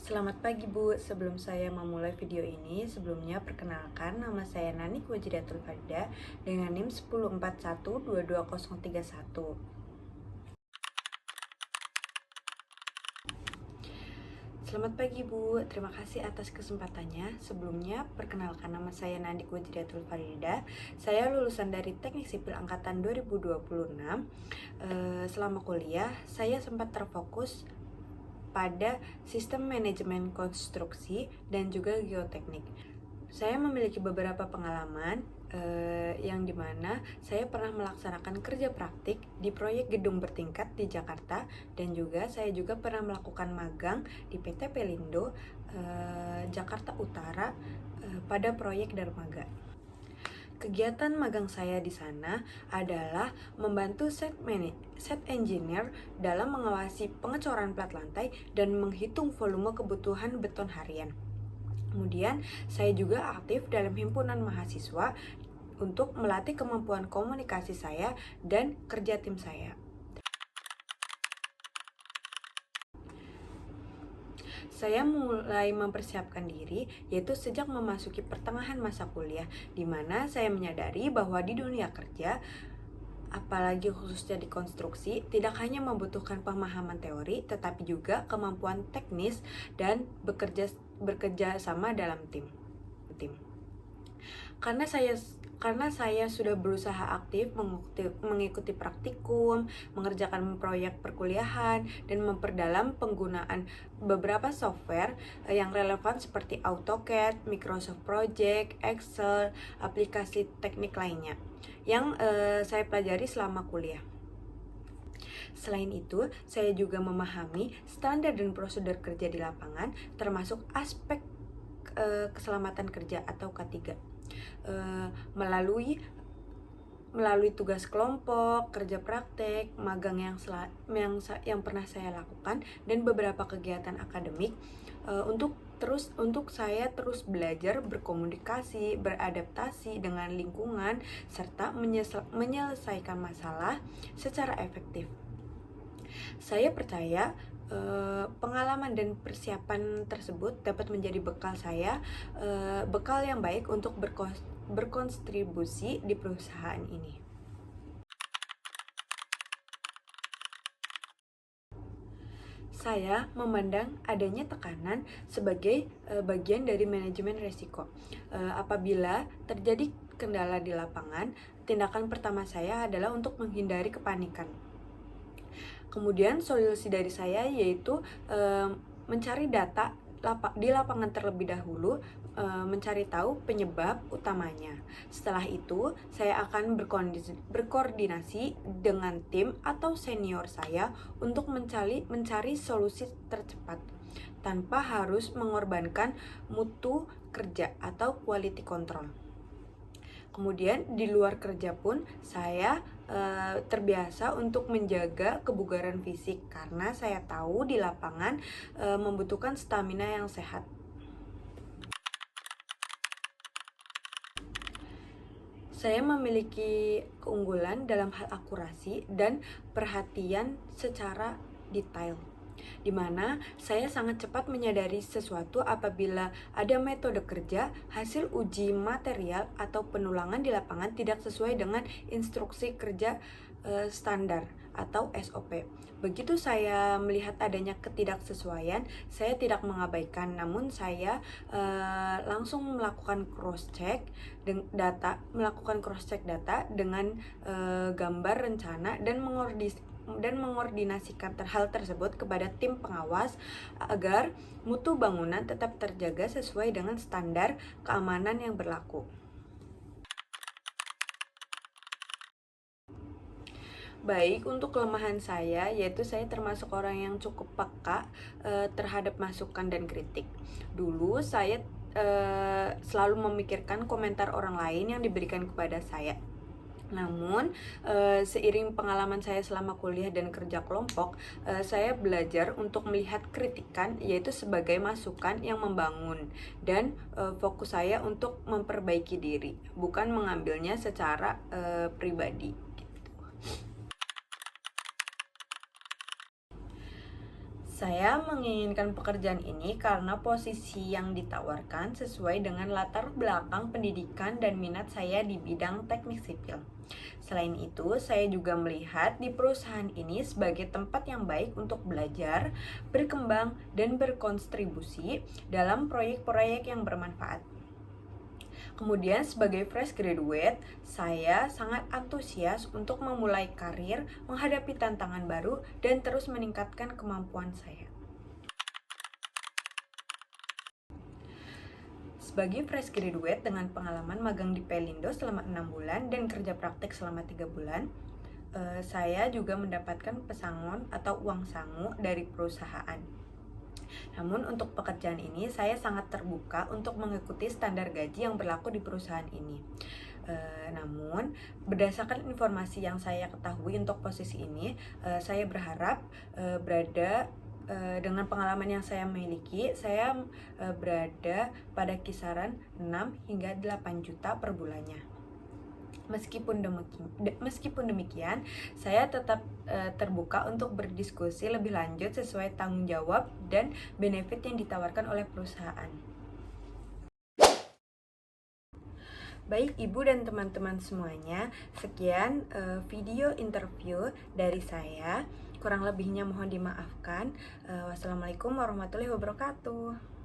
Selamat pagi Bu, sebelum saya memulai video ini, sebelumnya perkenalkan nama saya Nani Wajidatul Farida dengan NIM 1041222031. Selamat pagi Bu, terima kasih atas kesempatannya. Sebelumnya, perkenalkan nama saya Nani Wajidatul Farida. Saya lulusan dari Teknik Sipil Angkatan 2026. Selama kuliah, saya sempat terfokus pada sistem manajemen konstruksi dan juga geoteknik. Saya memiliki beberapa pengalaman yang dimana saya pernah melaksanakan kerja praktik di proyek gedung bertingkat di Jakarta, dan juga saya juga pernah melakukan magang di PT Pelindo Jakarta Utara pada proyek dermaga. Kegiatan magang saya di sana adalah membantu set engineer dalam mengawasi pengecoran plat lantai dan menghitung volume kebutuhan beton harian. Kemudian, saya juga aktif dalam himpunan mahasiswa untuk melatih kemampuan komunikasi saya dan kerja tim saya. Saya mulai mempersiapkan diri yaitu sejak memasuki pertengahan masa kuliah, di mana saya menyadari bahwa di dunia kerja, apalagi khususnya di konstruksi, tidak hanya membutuhkan pemahaman teori, tetapi juga kemampuan teknis dan bekerja sama dalam tim. Karena saya sudah berusaha aktif mengikuti praktikum, mengerjakan proyek perkuliahan, dan memperdalam penggunaan beberapa software yang relevan seperti AutoCAD, Microsoft Project, Excel, aplikasi teknik lainnya yang saya pelajari selama kuliah. Selain itu, saya juga memahami standar dan prosedur kerja di lapangan, termasuk aspek keselamatan kerja atau K3. Melalui tugas kelompok, kerja praktek, magang yang pernah saya lakukan, dan beberapa kegiatan akademik untuk saya terus belajar berkomunikasi, beradaptasi dengan lingkungan, serta menyelesaikan masalah secara efektif. Saya percaya pengalaman dan persiapan tersebut dapat menjadi bekal yang baik untuk berkontribusi di perusahaan ini. Saya memandang adanya tekanan sebagai bagian dari manajemen risiko. Apabila terjadi kendala di lapangan, tindakan pertama saya adalah untuk menghindari kepanikan. Kemudian solusi dari saya yaitu mencari data di lapangan terlebih dahulu, mencari tahu penyebab utamanya. Setelah itu, saya akan berkoordinasi dengan tim atau senior saya untuk mencari solusi tercepat tanpa harus mengorbankan mutu kerja atau quality control. Kemudian di luar kerja pun saya terbiasa untuk menjaga kebugaran fisik karena saya tahu di lapangan membutuhkan stamina yang sehat. Saya memiliki keunggulan dalam hal akurasi dan perhatian secara detail, di mana saya sangat cepat menyadari sesuatu apabila ada metode kerja, hasil uji material, atau penulangan di lapangan tidak sesuai dengan instruksi kerja standar atau SOP. Begitu saya melihat adanya ketidaksesuaian, saya tidak mengabaikan, namun saya langsung melakukan cross-check data dengan gambar rencana dan mengordinasikan hal tersebut kepada tim pengawas agar mutu bangunan tetap terjaga sesuai dengan standar keamanan yang berlaku. Baik, untuk kelemahan saya yaitu saya termasuk orang yang cukup peka terhadap masukan dan kritik. Dulu saya selalu memikirkan komentar orang lain yang diberikan kepada saya. Namun, seiring pengalaman saya selama kuliah dan kerja kelompok, saya belajar untuk melihat kritikan yaitu sebagai masukan yang membangun, dan fokus saya untuk memperbaiki diri, bukan mengambilnya secara pribadi. Saya menginginkan pekerjaan ini karena posisi yang ditawarkan sesuai dengan latar belakang pendidikan dan minat saya di bidang teknik sipil. Selain itu, saya juga melihat di perusahaan ini sebagai tempat yang baik untuk belajar, berkembang, dan berkontribusi dalam proyek-proyek yang bermanfaat. Kemudian sebagai fresh graduate, saya sangat antusias untuk memulai karir, menghadapi tantangan baru, dan terus meningkatkan kemampuan saya. Sebagai fresh graduate dengan pengalaman magang di Pelindo selama 6 bulan dan kerja praktek selama 3 bulan, saya juga mendapatkan pesangon atau uang sangu dari perusahaan. Namun untuk pekerjaan ini saya sangat terbuka untuk mengikuti standar gaji yang berlaku di perusahaan ini. Namun berdasarkan informasi yang saya ketahui untuk posisi ini, saya berharap dengan pengalaman yang saya miliki, saya berada pada kisaran 6 hingga 8 juta per bulannya. Meskipun demikian, saya tetap terbuka untuk berdiskusi lebih lanjut sesuai tanggung jawab dan benefit yang ditawarkan oleh perusahaan. Baik Ibu dan teman-teman semuanya, sekian video interview dari saya. Kurang lebihnya mohon dimaafkan. Wassalamualaikum warahmatullahi wabarakatuh.